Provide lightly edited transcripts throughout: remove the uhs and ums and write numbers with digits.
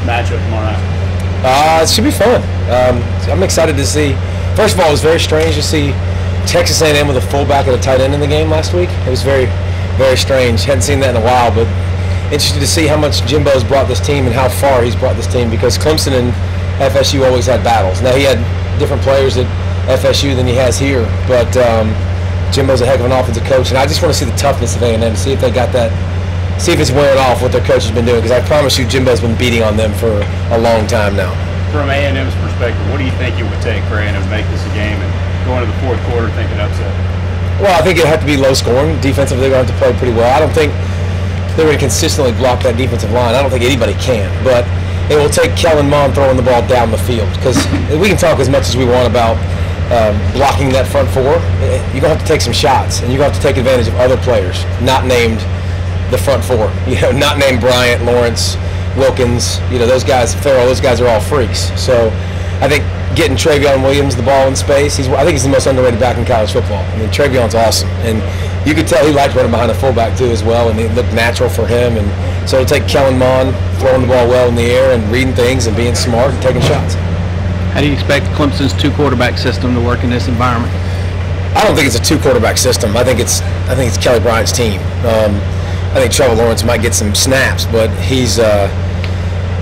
matchup tomorrow night? It should be fun. I'm excited to see. First of all, it was very strange to see Texas A&M with a fullback and a tight end in the game last week. It was very, very strange. Hadn't seen that in a while, but interested to see how much Jimbo's brought this team and how far he's brought this team, because Clemson and FSU always had battles. Now, he had different players at FSU than he has here, but Jimbo's a heck of an offensive coach, and I just want to see the toughness of A&M, see if they got that, see if it's wearing off what their coach has been doing, because I promise you Jimbo's been beating on them for a long time now. From A&M's perspective, what do you think it would take for A&M to make this a game and go into the fourth quarter thinking upset? Well, I think it'd have to be low scoring. Defensively, they're going to have to play pretty well. I don't think they're going to consistently block that defensive line. I don't think anybody can, but it will take Kellen Mond throwing the ball down the field, because we can talk as much as we want about blocking that front four. You're going to have to take some shots, and you're going to have to take advantage of other players not named the front four. Not named Bryant, Lawrence, Wilkins, those guys, Farrell, those guys are all freaks. So I think getting Travion Williams the ball in space, I think he's the most underrated back in college football. I mean, Travion's awesome, and you could tell he liked running behind a fullback too as well, and it looked natural for him. And so it'll take Kellen Mond throwing the ball well in the air and reading things and being smart and taking shots. How do you expect Clemson's two-quarterback system to work in this environment? I don't think it's a two-quarterback system. I think it's Kelly Bryant's team. I think Trevor Lawrence might get some snaps, but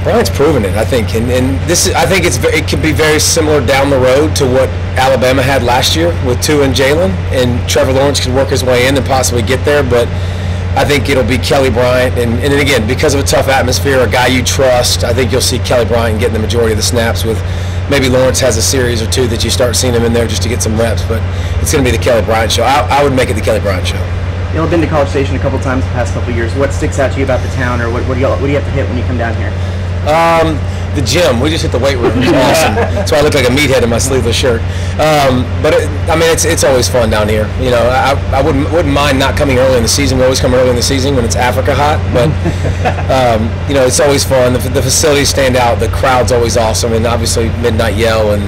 Bryant's proven it, I think, and this is, I think it can be very similar down the road to what Alabama had last year with Tua and Jalen, and Trevor Lawrence can work his way in and possibly get there, but I think it'll be Kelly Bryant, and again, because of a tough atmosphere, a guy you trust, I think you'll see Kelly Bryant getting the majority of the snaps, with maybe Lawrence has a series or two that you start seeing him in there just to get some reps, but it's going to be the Kelly Bryant show. I would make it the Kelly Bryant show. You've been to College Station a couple times the past couple years. What sticks out to you about the town, or what do you have to hit when you come down here? The gym. We just hit the weight room. It's awesome. That's why I look like a meathead in my sleeveless shirt. But it's always fun down here. I wouldn't mind not coming early in the season. We always come early in the season when it's Africa hot. But it's always fun. The facilities stand out. The crowd's always awesome, and obviously midnight yell, and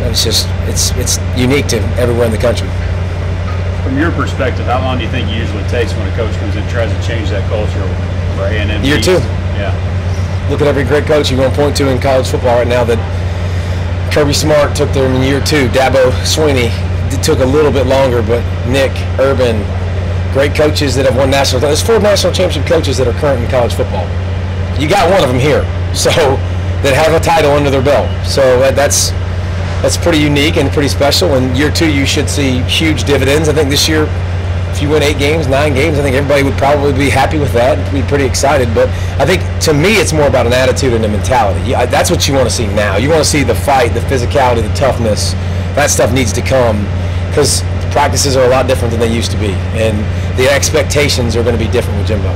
it's unique to everywhere in the country. From your perspective, how long do you think it usually takes when a coach comes in and tries to change that culture for A&M? Year two. Yeah. Look at every great coach you're going to point to in college football right now. That Kirby Smart took them in year two. Dabo Swinney, it took a little bit longer, but Nick, Urban, great coaches that have won national. There's 4 national championship coaches that are current in college football. You got one of them here, so that have a title under their belt. So that's pretty unique and pretty special. In year two, you should see huge dividends. I think this year, if you win 8 games, 9 games, I think everybody would probably be happy with that, be pretty excited. But I think, to me, it's more about an attitude and a mentality. That's what you want to see now. You want to see the fight, the physicality, the toughness. That stuff needs to come, because practices are a lot different than they used to be, and the expectations are going to be different with Jimbo.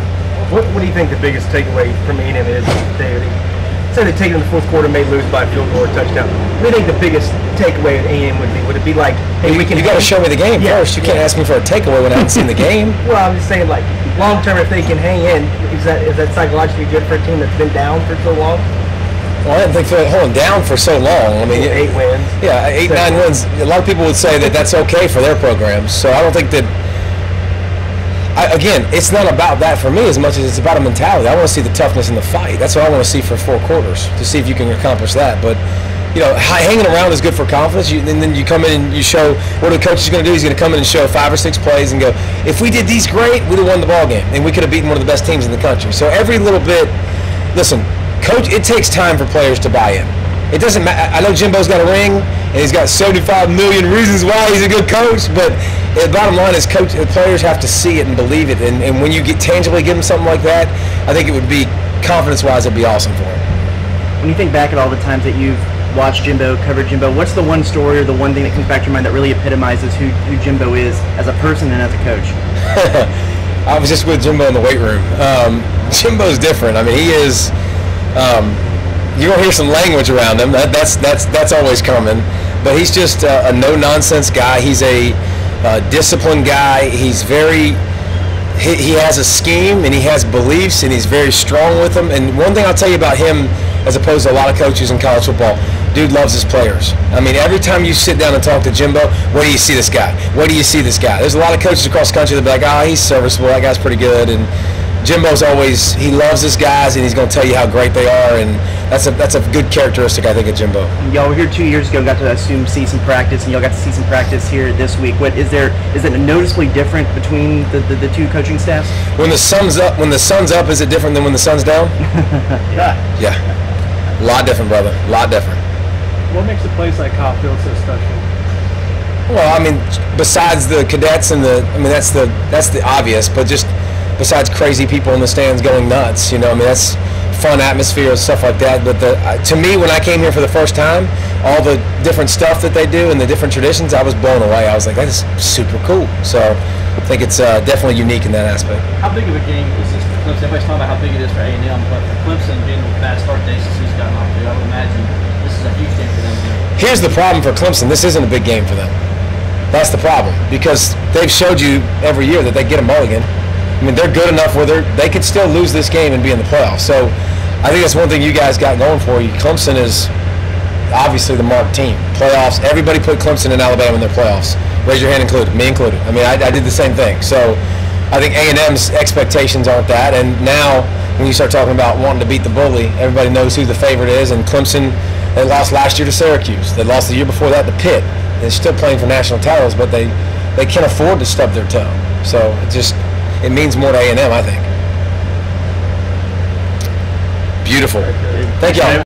What do you think the biggest takeaway from A&M is? Say they take it in the fourth quarter, may lose by a field goal or touchdown. What do you think the biggest takeaway at A&M would be? Would it be like, hey, we can? You got to show me the game first. You can't ask me for a takeaway when I haven't seen the game. Well, I'm just saying, like, long term, if they can hang in, is that psychologically good for a team that's been down for so long? Well, I didn't think they're holding down for so long. I mean, 8 wins. Yeah, 8, 9 wins. A lot of people would say that that's okay for their programs. So I don't think that. Again, it's not about that for me as much as it's about a mentality. I want to see the toughness in the fight. That's what I want to see for 4 quarters, to see if you can accomplish that. But hanging around is good for confidence. And then you come in and you show what the coach is going to do. He's going to come in and show 5 or 6 plays and go, if we did these great, we'd have won the ball game, and we could have beaten one of the best teams in the country. So every little bit, listen, coach, it takes time for players to buy in. It doesn't matter. I know Jimbo's got a ring, and he's got 75 million reasons why he's a good coach, but the bottom line is the players have to see it and believe it. And when you tangibly give them something like that, I think it would be, confidence-wise, it'd be awesome for him. When you think back at all the times that you've watched Jimbo, covered Jimbo, what's the one story or the one thing that comes back to your mind that really epitomizes who Jimbo is as a person and as a coach? I was just with Jimbo in the weight room. Jimbo's different. I mean, he is. You're gonna hear some language around him. That's always coming. But he's just a no-nonsense guy. He's a disciplined guy. He's very. He has a scheme and he has beliefs and he's very strong with them. And one thing I'll tell you about him, as opposed to a lot of coaches in college football, dude loves his players. I mean, every time you sit down and talk to Jimbo, where do you see this guy? Where do you see this guy? There's a lot of coaches across the country that be like, oh, he's serviceable. That guy's pretty good. And Jimbo's always, he loves his guys and he's going to tell you how great they are. And that's a good characteristic, I think, of Jimbo. Y'all were here 2 years ago, got to see some practice, and y'all got to see some practice here this week. Is it noticeably different between the two coaching staffs? When the sun's up, is it different than when the sun's down? Yeah. A lot different, brother. A lot different. What makes a place like Kyle Field so special? Well, I mean, besides the cadets and that's the obvious, but just besides crazy people in the stands going nuts, that's fun atmosphere and stuff like that. But to me, when I came here for the first time, all the different stuff that they do and the different traditions, I was blown away. I was like, that is super cool. So I think it's definitely unique in that aspect. How big of a game is this for Clemson? Everybody's talking about how big it is for A&M, but for Clemson being the bad start days since he's gotten off to, I would imagine this is a huge game for them. Here's the problem for Clemson. This isn't a big game for them. That's the problem, because they've showed you every year that they get a mulligan. I mean, they're good enough where they could still lose this game and be in the playoffs. So I think that's one thing you guys got going for you. Clemson is obviously the marked team. Playoffs, everybody put Clemson and Alabama in their playoffs. Raise your hand included, me included. I mean, I did the same thing. So I think A&M's expectations aren't that. And now when you start talking about wanting to beat the bully, everybody knows who the favorite is. And Clemson, they lost last year to Syracuse. They lost the year before that to Pitt. They're still playing for national titles, but they can't afford to stub their toe. So it means more to A&M, I think. Beautiful. Thank y'all.